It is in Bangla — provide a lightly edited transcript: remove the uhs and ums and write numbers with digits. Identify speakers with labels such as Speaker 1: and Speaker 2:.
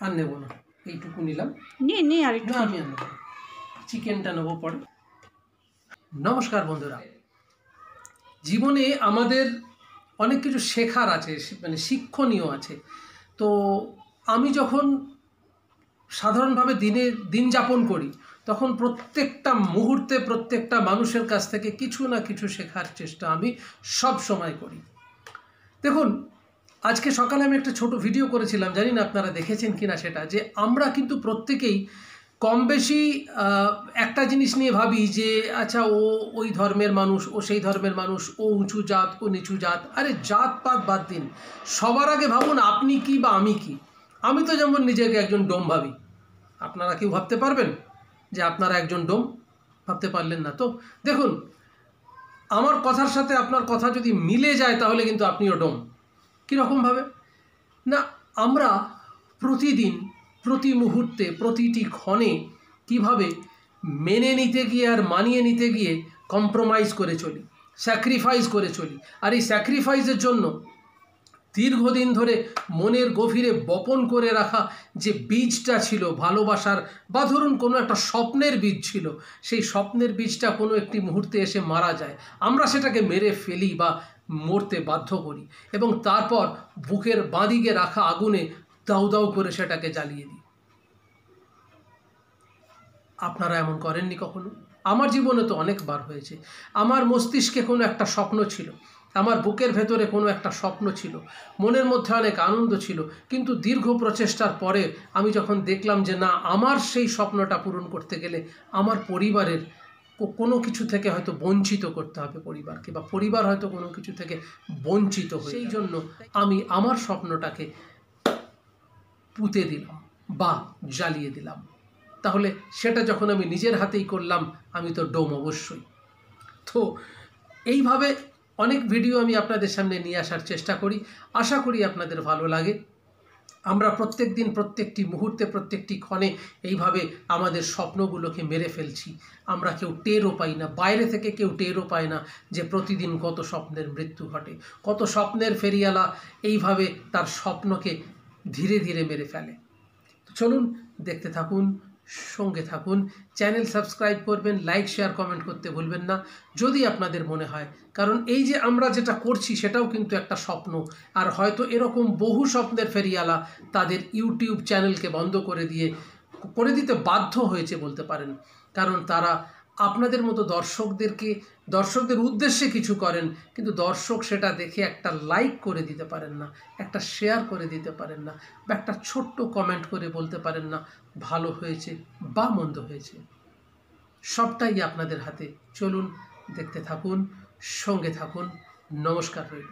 Speaker 1: আর নেব না, এইটুকু নিলাম।
Speaker 2: নে আর একটু।
Speaker 1: না আমি আর নেব, চিকেনটা নেবো পরে। নমস্কার বন্ধুরা, জীবনে আমাদের অনেক কিছু শেখার আছে, মানে শিক্ষণীয় আছে। তো আমি যখন সাধারণভাবে দিন যাপন করি তখন প্রত্যেকটা মুহূর্তে প্রত্যেকটা মানুষের কাছ থেকে কিছু না কিছু শেখার চেষ্টা আমি সব সময় করি। দেখুন, আজকে সকালে আমি একটা ছোট ভিডিও করেছিলাম, জানি না আপনারা দেখেছেন কিনা সেটা, যে আমরা কিন্তু প্রত্যেকেই কম বেশি একটা জিনিস নিয়ে ভাবি যে আচ্ছা ও ওই ধর্মের মানুষ, ও সেই ধর্মের মানুষ, ও উঁচু জাত, ও নিচু জাত। আরে জাত পাত বাদ দিন, সবার আগে ভাবুন আপনি কি বা আমি কি। আমি তো যেমন নিজেকে একজন ডোম ভাবি, আপনারা কেউ ভাবতে পারবেন যে আপনারা একজন ডোম? ভাবতে পারলেন না তো। দেখুন, আমার কথার সাথে আপনার কথা যদি মিলে যায় তাহলে কিন্তু আপনিও ডোম। কীরকমভাবে না, আমরা প্রতিদিন প্রতি মুহূর্তে প্রতিটি ক্ষণে কিভাবে মেনে নিতে গিয়ে আর মানিয়ে নিতে গিয়ে কম্প্রোমাইজ করে চলি, স্যাক্রিফাইস করে চলি। আর এই স্যাক্রিফাইসের জন্য দীর্ঘদিন ধরে মনের গভীরে বপন করে রাখা যে বীজটা ছিল ভালোবাসার, বা ধরুন কোনো একটা স্বপ্নের বীজ ছিল, সেই স্বপ্নের বীজটা কোনো একটি মুহূর্তে এসে মারা যায়, আমরা সেটাকে মেরে ফেলি বা মরতে বাধ্য করি, এবং তারপর বুকের বাঁদিকে রাখা আগুনে দাউ দাউ করে সেটাকে জ্বালিয়ে দিই। আপনারা এমন করেননি কখনো? আমার জীবনে তো অনেকবার হয়েছে। আমার মস্তিষ্কে কোনো একটা স্বপ্ন ছিল, আমার বুকের ভেতরে কোনো একটা স্বপ্ন ছিল, মনের মধ্যে অনেক আনন্দ ছিল, কিন্তু দীর্ঘ প্রচেষ্টার পরে আমি যখন দেখলাম যে না, আমার সেই স্বপ্নটা পূরণ করতে গেলে আমার পরিবারের কোনো কিছু থেকে হয়তো বঞ্চিত করতে হবে পরিবারকে, বা পরিবার হয়তো কোনো কিছু থেকে বঞ্চিত, সেই জন্য আমি আমার স্বপ্নটাকে পুঁতে দিলাম বা জ্বালিয়ে দিলাম। তাহলে সেটা যখন আমি নিজের হাতেই করলাম, আমি তো ডোম অবশ্যই। তো এইভাবে অনেক ভিডিও আমি আপনাদের সামনে নিয়ে আসার চেষ্টা করি, আশা করি আপনাদের ভালো লাগে। আমরা প্রত্যেক দিন প্রত্যেকটি মুহূর্তে প্রত্যেকটি ক্ষণে এইভাবে আমাদের স্বপ্নগুলোকে মেরে ফেলছি। আমরা কেউ টেরও পাই না, বাইরে থেকে কেউ টেরও পায় না যে প্রতিদিন কত স্বপ্নের মৃত্যু ঘটে, কত স্বপ্নের ফেরিওয়ালা এইভাবে তার স্বপ্নকে ধীরে ধীরে মেরে ফেলে। চলুন দেখতে থাকুন, সঙ্গে থাকুন, চ্যানেল সাবস্ক্রাইব করবেন, লাইক শেয়ার কমেন্ট করতে ভুলবেন না যদি আপনাদের মনে হয়। কারণ এই যে আমরা যেটা করছি সেটাও কিন্তু একটা স্বপ্ন, আর হয়তো এরকম বহু স্বপ্নের ফেরিওয়ালা তাদের ইউটিউব চ্যানেলকে বন্ধ করে দিতে বাধ্য হয়েছে বলতে পারেন। কারণ তারা আপনাদের মতো দর্শকদের উদ্দেশ্যে কিছু করেন, কিন্তু দর্শক সেটা দেখে একটা লাইক করে দিতে পারেন না, একটা শেয়ার করে দিতে পারেন না, বা একটা ছোট্ট কমেন্ট করে বলতে পারেন না ভালো হয়েছে বা মন্দ হয়েছে। সবটাই আপনাদের হাতে। চলুন দেখতে থাকুন, সঙ্গে থাকুন। নমস্কার রইল।